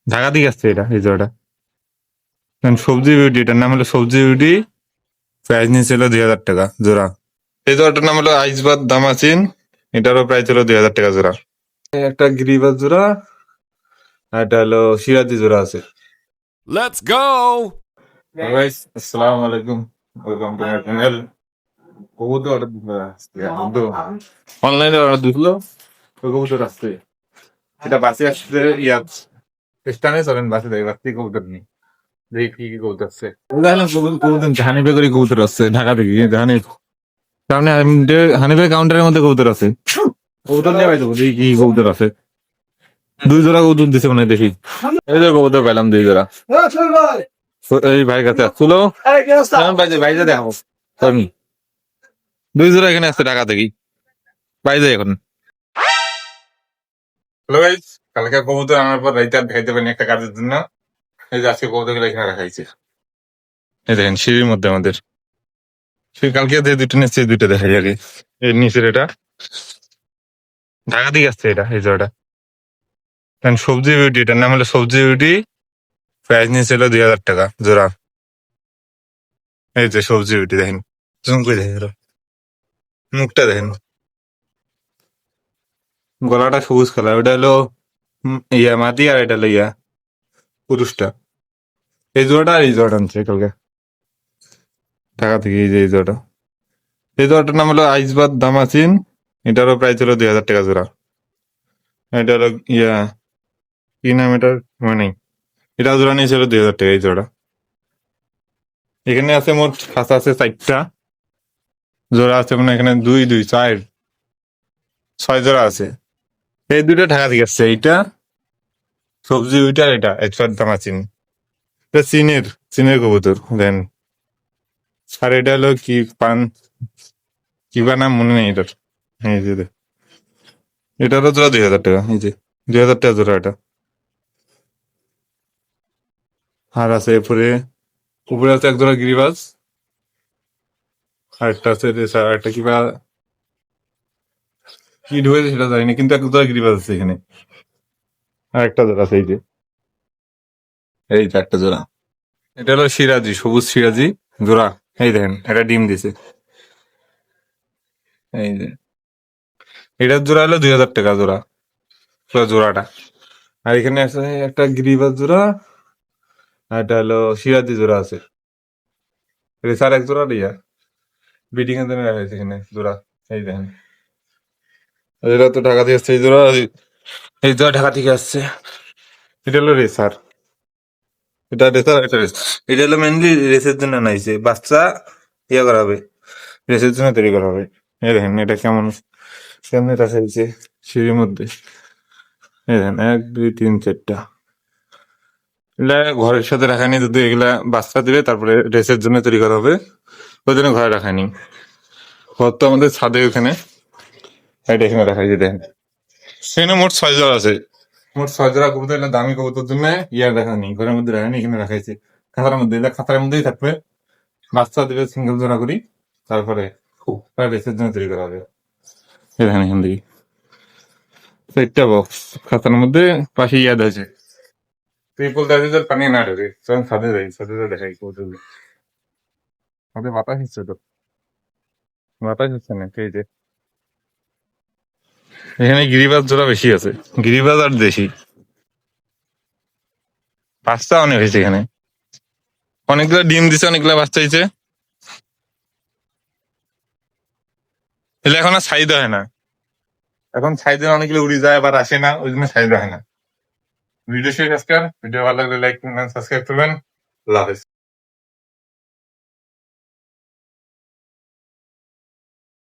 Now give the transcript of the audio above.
ঢাকা থেকে আসছে এটা এই জোড়াটা। সবজি বিউটি, এটার নাম হলো সবজি বিউটি। প্রাইস নিয়েছিল 2,000 টাকা জোড়া। এই জোড়াটার নাম হলো আইসবাদ দামাচিন। এটারও প্রাইস ছিল 2,000 টাকা জোড়া। একটা গিরিবাজ জোড়া আর এটা হলো সিরাজি জোড়া আছে। Let's go! গাইস আসসালামু আলাইকুম, ওয়েলকাম টু মাই চ্যানেল। কবুতর অর্ডার দিতে অনলাইনে অর্ডার দিছিল তো কবুতর আসছে। এটা বাসে আসছে ইয়াত স্টানে চলেন বাসে দেয় বাসে কবুতর নেই। দেখি কি কি কবুতর আছে। কবুতর হানিফে করে কবুতর আসছে ঢাকা থেকে। হানিফ সামনে হানিফে কাউন্টারের মধ্যে কবুতর আছে। কবুতর নিয়ে পাইতো দেখি কি কবুতর আছে। 2 জোড়া কবুতর দিছে মনে হয় দেখি। এই যে কবুতর পেলাম 2 জোড়া। এই ভাই কাছে আসছিল ভাইজা দেখাবো। 2 জোড়া এখানে আসছে ঢাকা থেকে। পাই যায় এখন। হ্যালো গাইস, কালকে কবুতর আনার পর রাইতে আর দেখাইতে পারিনি একটা কাজের জন্য। এই যে আজকে কবুতর গুলো এখানে রাখাইছে। এই দেখেন সিঁড়ির মধ্যে আমাদের। সেই কালকে যে 2টা নিচ্ছে 2টা দেখাই আগে। এই নিচের এটা ঢাকা থেকে আসছে এটা এই জোড়াটা। সবজি বিউটি, এটার নাম হলো সবজি বিউটি। প্রাইস নিয়েছিল 2,000 টাকা জোড়া। এই যে সবজি বিউটি দেখেন, জুম করে দেখেন মুখটা দেখেন। গলাটা সবুজ কালার, ওটা হলো ইয়া মাটি আর এটা হলো ইয়া পুরুষটা। এই জোড়াটা আর এই জোড়াটা আনছে কালকে ঢাকা থেকে। এই যে এই জোড়াটা, এই জোড়াটার নাম হলো আইসবাদ দামাচিন। এটারও প্রাইস হলো 2,000 টাকা জোড়া। এটা হলো ইয়া কি নাম এটার মানে, এটা জোড়া নিয়েছিল 2,000 টাকা এই জোড়া। এখানে আছে মোট খাঁচা আছে 4টা, জোড়া আছে মানে এখানে 2 2 4 6 জোড়া আছে। এই 2টা ঢাকা থেকে আসছে, এইটা সবজি ওইটা, এটা আইসবাদ দামাচিন। এটা চীনের কবুতর দেন। আর এটা হলো কি পান কি বা নাম মনে নেই এটার। এই যে এটারও জোড়া 2,000 টাকা। এই যে 2,000 টাকা জোড়া এটা। আর আছে এরপরে উপরে আছে এক জোড়া গিরিবাজ। আর একটা আছে রেসার, আর একটা কিবা কি ঢুকেছে সেটা জানি না, কিন্তু এক জোড়া গিরিবাজ আছে এখানে। আর একটা জোড়া আছে এই যে একটা জোড়া। এটা হলো সিরাজি, সবুজ সিরাজি জোড়া। এই দেখেন এটা ডিম দিছে। এই যে এটার জোড়া হলো 2,000 টাকা জোড়া, পুরো জোড়াটা। আর এখানে আছে একটা গিরিবাজ জোড়া আর এটা হলো সিরাজি জোড়া আছে। রেসার এক জোড়া রিয়া বিডিং এর জন্য রাখা হয়েছে এখানে জোড়া। এই দেখেন এরা তো ঢাকা থেকে আসছে এই জোড়া। এই জোড়া ঢাকা থেকে আসছে। এটা হলো রেসার, এটা রেসার এটা রেস। এটা হলো মেনলি রেসের জন্য নাইছে, বাচ্চা ইয়ে করা হবে, রেসের জন্য তৈরি করা হবে। এই দেখেন এটা কেমন কেমনে রাখা হয়েছে সিঁড়ির মধ্যে। এই দেখেন 1 2 3 4টা। এগুলা ঘরের সাথে রাখানি, যদি এগুলা বাচ্চা দিবে তারপরে রেসের জন্য তৈরি করা হবে, ওই জন্য ঘরে রাখানি। ঘর তো আমাদের ছাদে ওখানে, এটা এখানে রাখা হয়েছে দেখেন। সেখানে মোট 6 জোড়া আছে। মোট 6 জোড়া কবুতর, এগুলো দামি কবুতর জন্য ইয়ার রাখা নেই, ঘরের মধ্যে রাখা নেই, এখানে রাখাইছে খাতার মধ্যে। এটা খাতার মধ্যেই থাকবে, বাচ্চা দিবে সিঙ্গেল জোড়া করি, তারপরে রেসের জন্য তৈরি করা হবে। এই দেখেন এখান থেকে 4টা বক্স খাতার মধ্যে, পাশে ইয়াদ আছে ট্রিপল দাঁড়িয়ে পানি না ঢোকে। চল ছাদে যাই, ছাদে দেখাই কবুতর। আমাদের বাতাস হচ্ছে তো, বাতাস হচ্ছে না। এই যে এখানে গিরিবাজ জোড়া বেশি আছে, গিরিবাজ আর দেশি। বাচ্চা অনেক হয়েছে এখানে, অনেকগুলো ডিম দিছে, অনেকগুলো বাচ্চা হয়েছে। এগুলো এখন আর সাইজ হয় না, এখন সাইজ অনেকগুলো উড়ে যায় আবার আসে না, ওই জন্য সাইজ হয় না। ভিডিও শেষ আজকাল। ভিডিও ভালো লাগলে লাইক করবেন, সাবস্ক্রাইব করবেন। আল্লাহ হাফেজ।